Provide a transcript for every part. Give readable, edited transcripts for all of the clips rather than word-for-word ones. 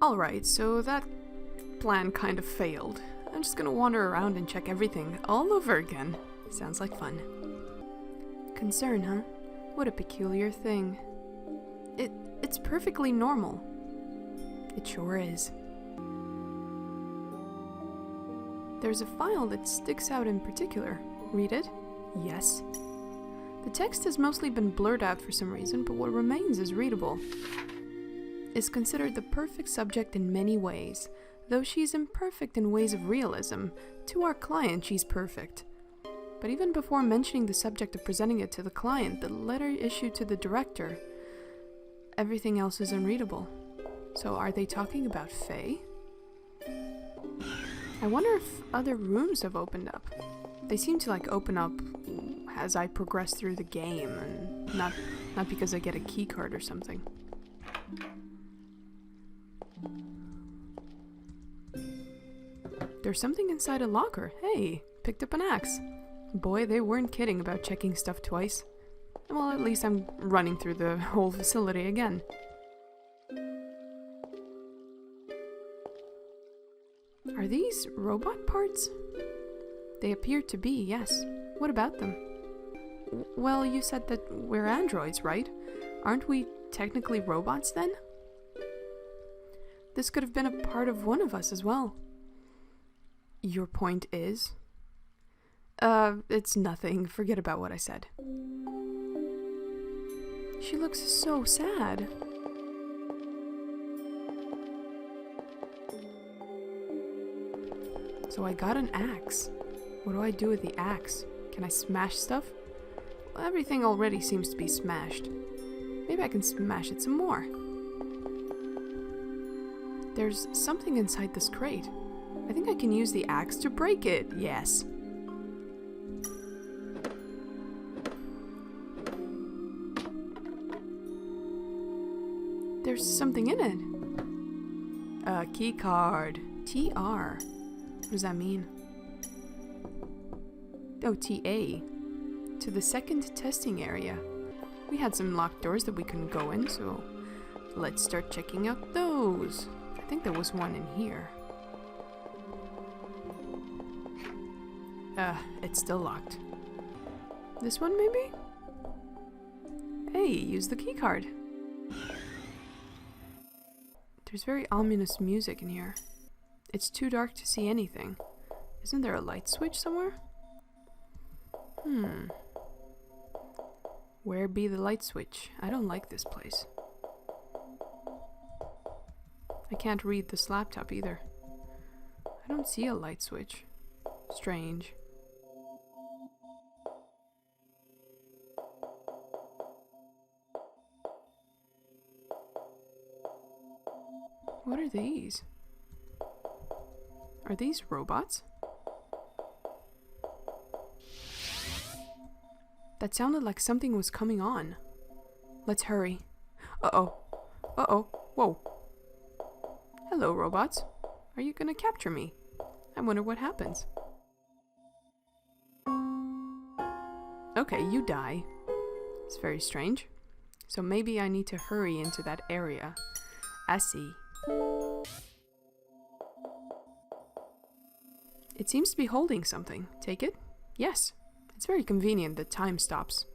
Alright, so that plan kind of failed. I'm just gonna wander around and check everything all over again. Sounds like fun. Concern, huh? What a peculiar thing. It's perfectly normal. It sure is. There's a file that sticks out in particular. Read it? Yes. The text has mostly been blurred out for some reason, but what remains is readable. Is considered the perfect subject in many ways. Though she's imperfect in ways of realism, to our client she's perfect. But even before mentioning the subject of presenting it to the client, the letter issued to the director, everything else is unreadable. So are they talking about Faye? I wonder if other rooms have opened up. They seem to open up as I progress through the game, and not because I get a key card or something. There's something inside a locker. Hey, picked up an axe. Boy, they weren't kidding about checking stuff twice. Well, at least I'm running through the whole facility again. Are these robot parts? They appear to be, yes. What about them? Well, you said that we're androids, right? Aren't we technically robots then? This could have been a part of one of us as well. Your point is? It's nothing. Forget about what I said. She looks so sad. So I got an axe. What do I do with the axe? Can I smash stuff? Well, everything already seems to be smashed. Maybe I can smash it some more. There's something inside this crate. I think I can use the axe to break it. Yes. There's something in it. A key card. TR. What does that mean? Oh, TA. To the second testing area. We had some locked doors that we couldn't go in, so let's start checking out those. I think there was one in here. It's still locked. This one, maybe? Hey, use the key card. There's very ominous music in here. It's too dark to see anything. Isn't there a light switch somewhere? Where be the light switch? I don't like this place. I can't read this laptop either. I don't see a light switch. Strange. What are these? Are these robots? That sounded like something was coming on. Let's hurry. Uh-oh. Uh-oh. Whoa. Hello, robots. Are you gonna capture me? I wonder what happens. Okay, you die. It's very strange. So maybe I need to hurry into that area. I see. It seems to be holding something. Take it? Yes. It's very convenient that time stops.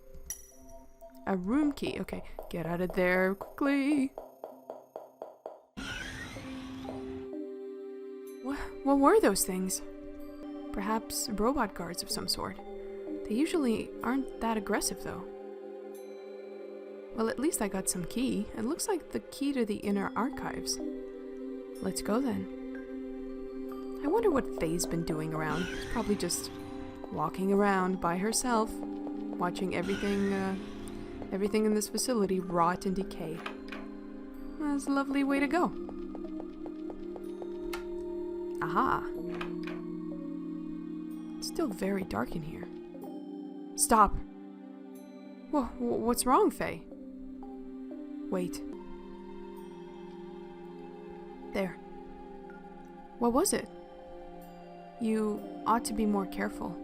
A room key. Okay, get out of there quickly. What were those things? Perhaps robot guards of some sort. They usually aren't that aggressive though. Well, at least I got some key. It looks like the key to the inner archives. Let's go then. I wonder what Faye's been doing around. She's probably just walking around by herself, watching everything in this facility rot and decay. That's a lovely way to go. Aha. It's still very dark in here. Stop. What's wrong, Faye? Wait. There. What was it? You ought to be more careful.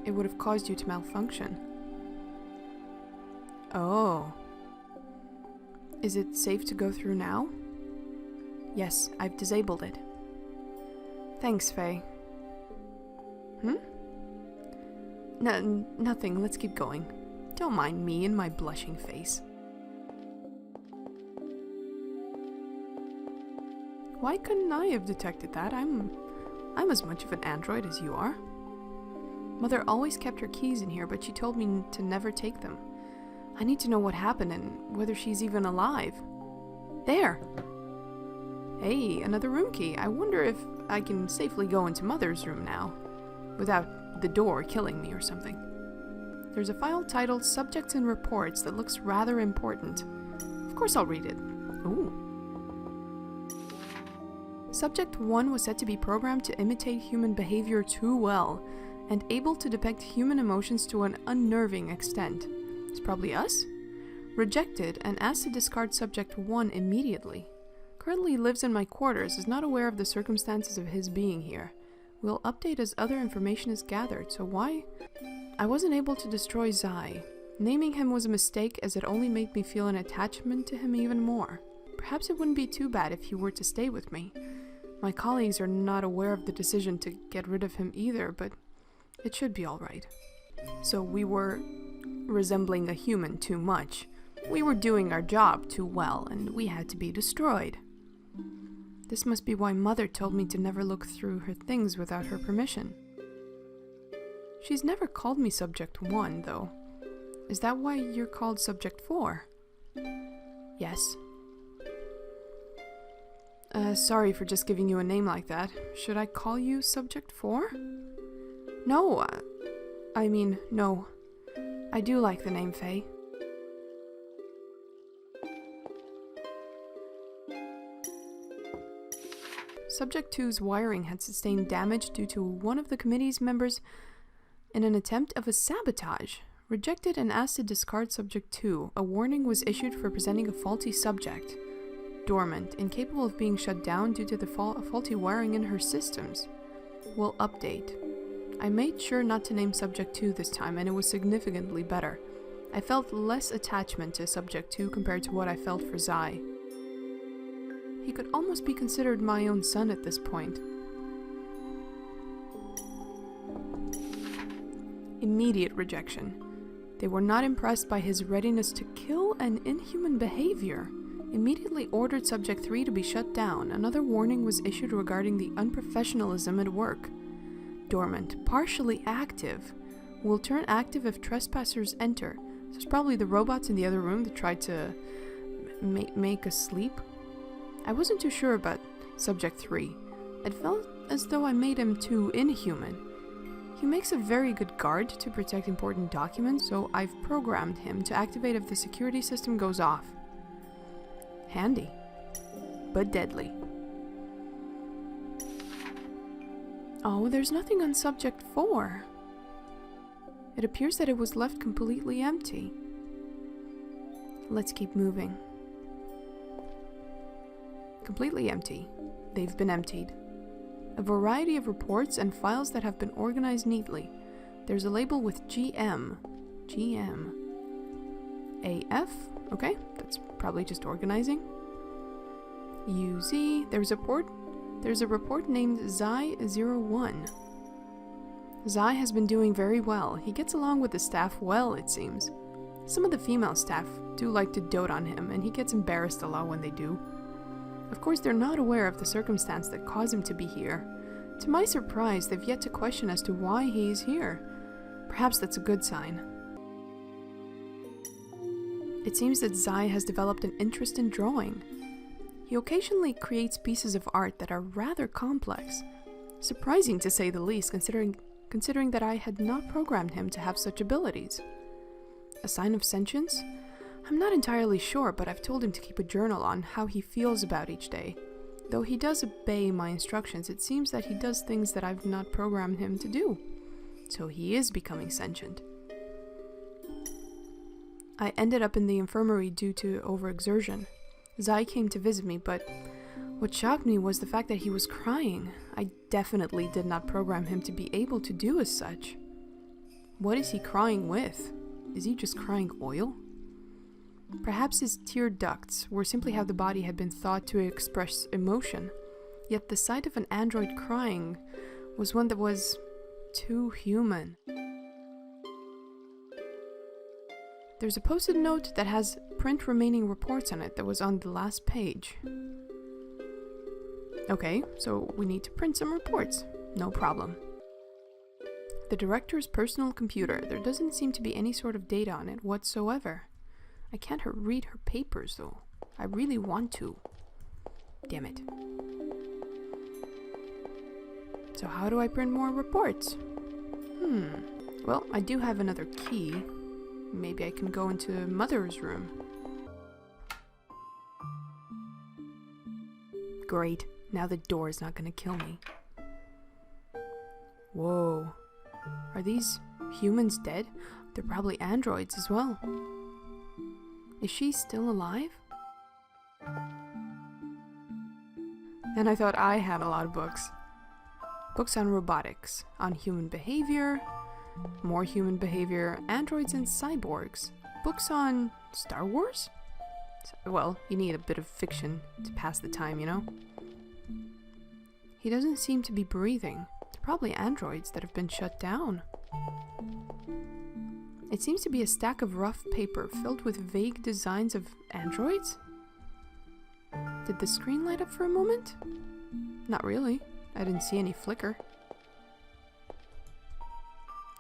It would have caused you to malfunction. Oh. Is it safe to go through now? Yes, I've disabled it. Thanks, Faye. Nothing, let's keep going. Don't mind me and my blushing face. Why couldn't I have detected that? I'm as much of an android as you are. Mother always kept her keys in here, but she told me to never take them. I need to know what happened and whether she's even alive. There! Hey, another room key. I wonder if I can safely go into Mother's room now, without the door killing me or something. There's a file titled Subjects and Reports that looks rather important. Of course I'll read it. Ooh. Subject 1 was said to be programmed to imitate human behavior too well, and able to depict human emotions to an unnerving extent. It's probably us? Rejected and asked to discard Subject 1 immediately. Currently lives in my quarters, is not aware of the circumstances of his being here. Will update as other information is gathered, so why? I wasn't able to destroy Zai. Naming him was a mistake as it only made me feel an attachment to him even more. Perhaps it wouldn't be too bad if he were to stay with me. My colleagues are not aware of the decision to get rid of him either, but it should be alright. So we were resembling a human too much. We were doing our job too well, and we had to be destroyed. This must be why Mother told me to never look through her things without her permission. She's never called me Subject 1, though. Is that why you're called Subject 4? Yes. Sorry for just giving you a name like that. Should I call you Subject 4? No, I mean, no. I do like the name Faye. Subject 2's wiring had sustained damage due to one of the committee's members in an attempt of a sabotage. Rejected and asked to discard Subject 2. A warning was issued for presenting a faulty subject. Dormant, incapable of being shut down due to the faulty wiring in her systems. Will update. I made sure not to name Subject 2 this time, and it was significantly better. I felt less attachment to Subject 2 compared to what I felt for Zai. He could almost be considered my own son at this point. Immediate rejection. They were not impressed by his readiness to kill and inhuman behavior. Immediately ordered Subject 3 to be shut down. Another warning was issued regarding the unprofessionalism at work. Dormant. Partially active. Will turn active if trespassers enter. So it's probably the robots in the other room that tried to make us sleep. I wasn't too sure about Subject 3. It felt as though I made him too inhuman. He makes a very good guard to protect important documents, so I've programmed him to activate if the security system goes off. Handy, but deadly. Oh, there's nothing on Subject 4. It appears that it was left completely empty. Let's keep moving. Completely empty. They've been emptied. A variety of reports and files that have been organized neatly. There's a label with GM. GM. AF. Okay, that's probably just organizing. UZ. There's a report named Zai01. Zai has been doing very well. He gets along with the staff well, it seems. Some of the female staff do like to dote on him, and he gets embarrassed a lot when they do. Of course, they're not aware of the circumstance that caused him to be here. To my surprise, they've yet to question as to why he is here. Perhaps that's a good sign. It seems that Zai has developed an interest in drawing. He occasionally creates pieces of art that are rather complex. Surprising to say the least, considering that I had not programmed him to have such abilities. A sign of sentience? I'm not entirely sure, but I've told him to keep a journal on how he feels about each day. Though he does obey my instructions, it seems that he does things that I've not programmed him to do. So he is becoming sentient. I ended up in the infirmary due to overexertion. Zai came to visit me, but what shocked me was the fact that he was crying. I definitely did not program him to be able to do as such. What is he crying with? Is he just crying oil? Perhaps his tear ducts were simply how the body had been thought to express emotion. Yet the sight of an android crying was one that was too human. There's a post-it note that has print remaining reports on it that was on the last page. Okay, so we need to print some reports. No problem. The director's personal computer. There doesn't seem to be any sort of data on it whatsoever. I can't read her papers though. I really want to. Damn it. So how do I print more reports? Well, I do have another key. Maybe I can go into Mother's room. Great. Now the door is not gonna kill me. Whoa. Are these humans dead? They're probably androids as well. Is she still alive? And I thought I had a lot of books. Books on robotics, on human behavior, more human behavior, androids and cyborgs. Books on Star Wars? Well, you need a bit of fiction to pass the time, you know? He doesn't seem to be breathing. It's probably androids that have been shut down. It seems to be a stack of rough paper filled with vague designs of androids? Did the screen light up for a moment? Not really. I didn't see any flicker.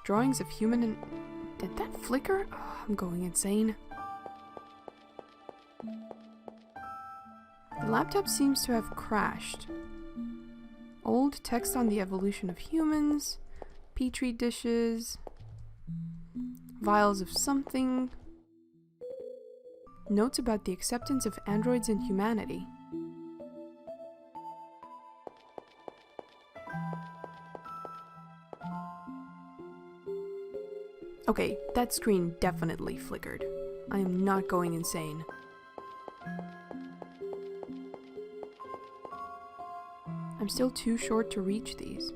Drawings of human and... Did that flicker? Oh, I'm going insane. The laptop seems to have crashed. Old text on the evolution of humans, petri dishes, vials of something, notes about the acceptance of androids in humanity. Okay, that screen definitely flickered. I am not going insane. I'm still too short to reach these.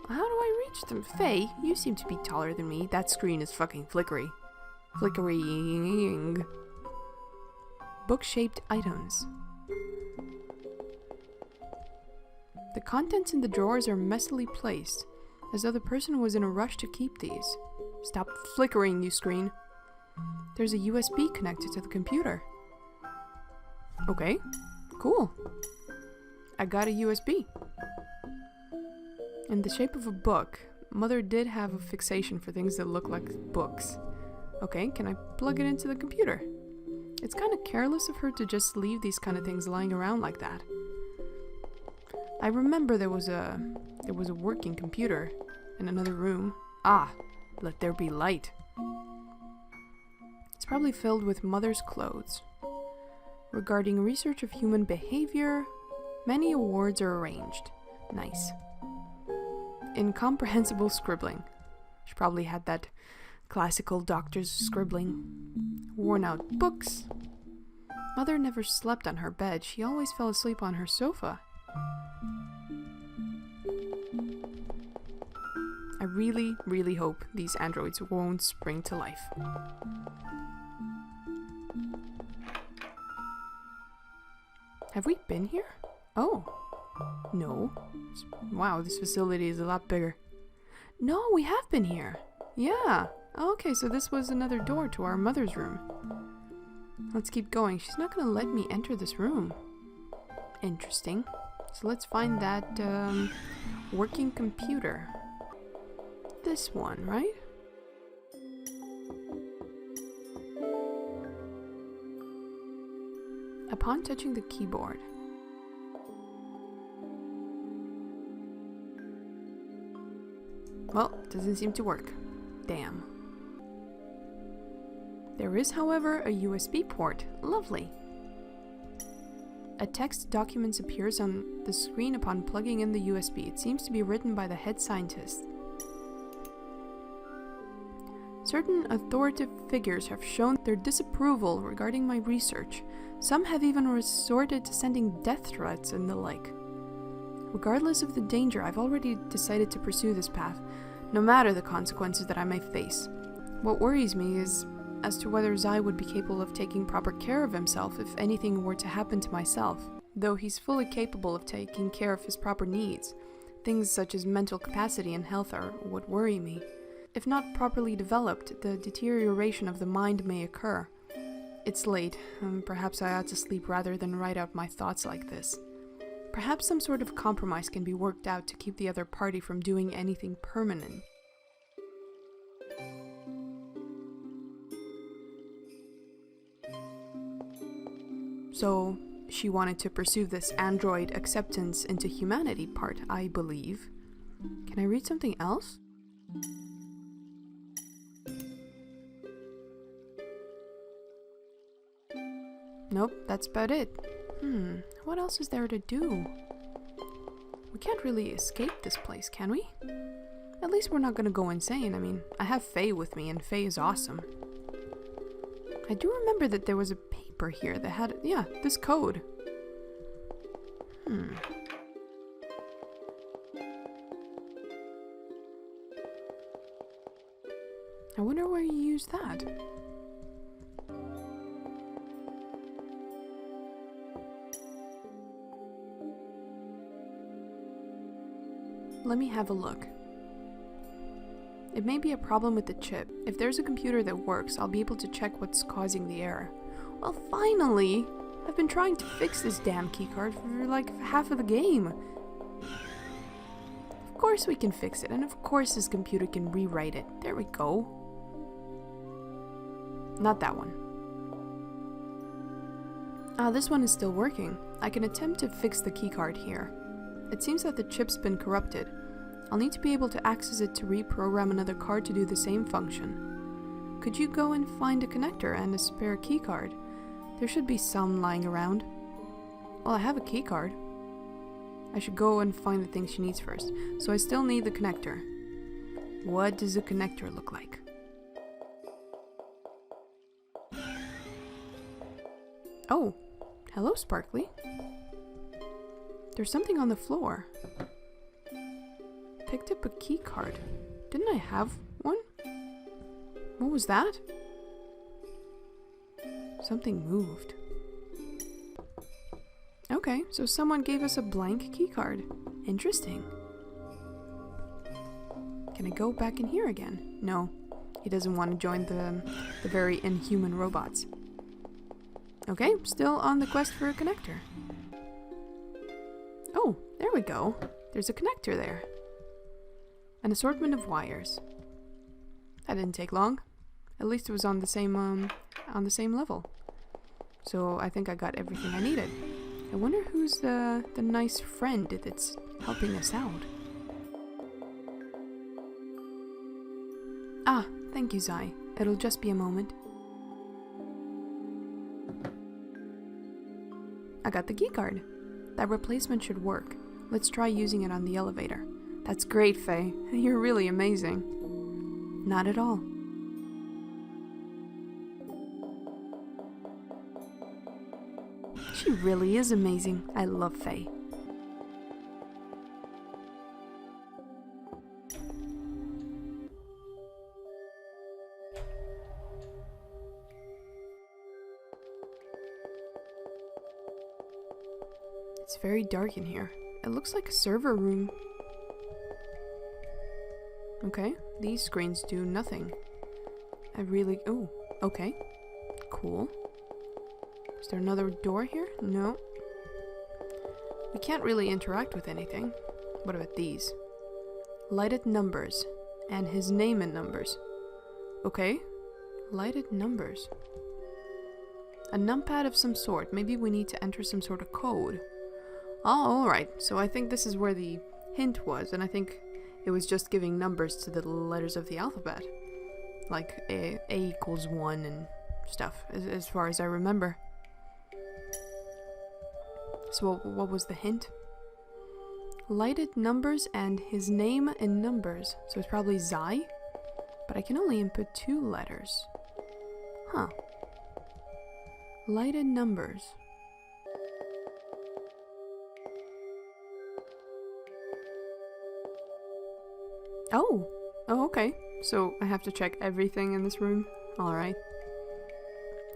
How do I reach them? Faye, you seem to be taller than me. That screen is fucking flickery. Flickering. Book-shaped items. The contents in the drawers are messily placed, as though the person was in a rush to keep these. Stop flickering, you screen. There's a USB connected to the computer. Okay, cool. I got a USB. In the shape of a book, Mother did have a fixation for things that look like books. Okay, can I plug it into the computer? It's kind of careless of her to just leave these kind of things lying around like that. I remember there was a working computer in another room. Ah, let there be light. It's probably filled with Mother's clothes. Regarding research of human behavior, many awards are arranged. Nice. Incomprehensible scribbling. She probably had that classical doctor's scribbling. Worn out books. Mother never slept on her bed. She always fell asleep on her sofa. I really, really hope these androids won't spring to life. Have we been here? Oh. No. Wow, this facility is a lot bigger. No, we have been here. Yeah. Okay, so this was another door to our Mother's room. Let's keep going. She's not gonna let me enter this room. Interesting. So let's find that working computer. This one, right? Upon touching the keyboard, well, it doesn't seem to work. Damn. There is, however, a USB port. Lovely. A text document appears on the screen upon plugging in the USB. It seems to be written by the head scientist. Certain authoritative figures have shown their disapproval regarding my research. Some have even resorted to sending death threats and the like. Regardless of the danger, I've already decided to pursue this path, no matter the consequences that I may face. What worries me is as to whether Zai would be capable of taking proper care of himself if anything were to happen to myself, though he's fully capable of taking care of his proper needs. Things such as mental capacity and health are what worry me. If not properly developed, the deterioration of the mind may occur. It's late, and perhaps I ought to sleep rather than write out my thoughts like this. Perhaps some sort of compromise can be worked out to keep the other party from doing anything permanent. So, she wanted to pursue this android acceptance into humanity part, I believe. Can I read something else? Nope, that's about it. What else is there to do? We can't really escape this place, can we? At least we're not gonna go insane. I mean, I have Faye with me, and Faye is awesome. I do remember that there was a paper here that had, yeah, this code. I wonder where you use that. Let me have a look. It may be a problem with the chip. If there's a computer that works, I'll be able to check what's causing the error. Well, finally! I've been trying to fix this damn keycard for like half of the game. Of course we can fix it, and of course this computer can rewrite it. There we go. Not that one. Ah, this one is still working. I can attempt to fix the keycard here. It seems that the chip's been corrupted. I'll need to be able to access it to reprogram another card to do the same function. Could you go and find a connector and a spare keycard? There should be some lying around. Well, I have a keycard. I should go and find the things she needs first. So I still need the connector. What does a connector look like? Oh, hello, Sparkly. There's something on the floor. Picked up a key card. Didn't I have one? What was that? Something moved. Okay, so someone gave us a blank key card. Interesting. Can I go back in here again? No, he doesn't want to join the very inhuman robots. Okay, still on the quest for a connector. Oh, there we go. There's a connector there. An assortment of wires. That didn't take long. At least it was on the same level. So I think I got everything I needed. I wonder who's the nice friend that's helping us out. Ah, thank you, Zai. It'll just be a moment. I got the keycard. That replacement should work. Let's try using it on the elevator. That's great, Faye. You're really amazing. Not at all. She really is amazing. I love Faye. It's very dark in here. It looks like a server room. Okay, these screens do nothing. Oh, okay. Cool. Is there another door here? No. We can't really interact with anything. What about these? Lighted numbers. And his name in numbers. Okay. Lighted numbers. A numpad of some sort. Maybe we need to enter some sort of code. Oh, alright. So I think this is where the hint was, and I think it was just giving numbers to the letters of the alphabet. Like A equals 1 and stuff, as far as I remember. So what was the hint? Lighted numbers and his name in numbers. So it's probably Zai? But I can only input 2 letters. Huh. Lighted numbers. Oh, okay. So I have to check everything in this room? Alright.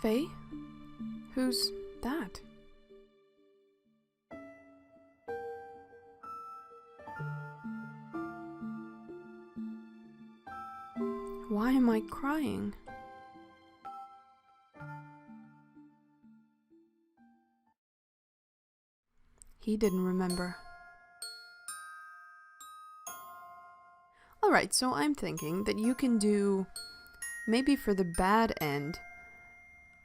Faye? Who's that? Why am I crying? He didn't remember. Alright, so I'm thinking that you can do, maybe for the bad end,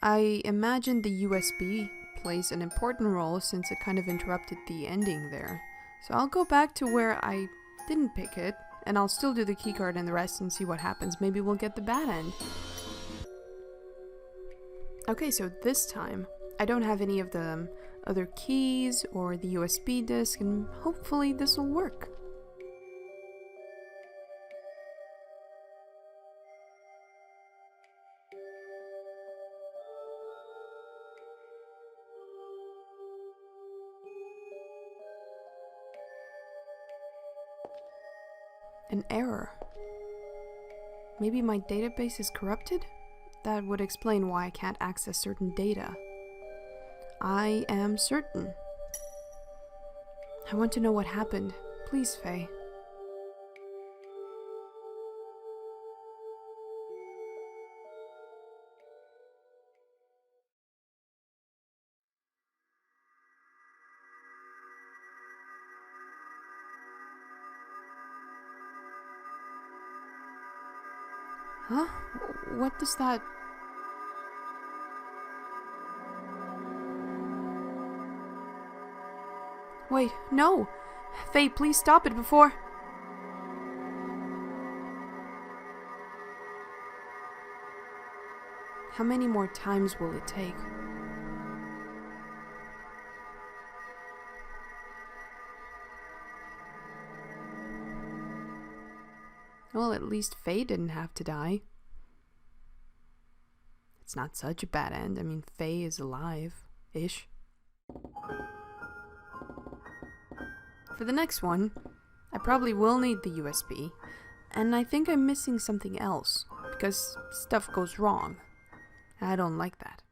I imagine the USB plays an important role since it kind of interrupted the ending there. So I'll go back to where I didn't pick it, and I'll still do the keycard and the rest and see what happens. Maybe we'll get the bad end. Okay, so this time, I don't have any of the other keys or the USB disk, and hopefully this will work. An error. Maybe my database is corrupted? That would explain why I can't access certain data. I am certain. I want to know what happened. Please, Faye. Huh? What does that... Wait, no! Faye, please stop it before... How many more times will it take? Well, at least Faye didn't have to die. It's not such a bad end. I mean, Faye is alive-ish. For the next one, I probably will need the USB, and I think I'm missing something else, because stuff goes wrong. I don't like that.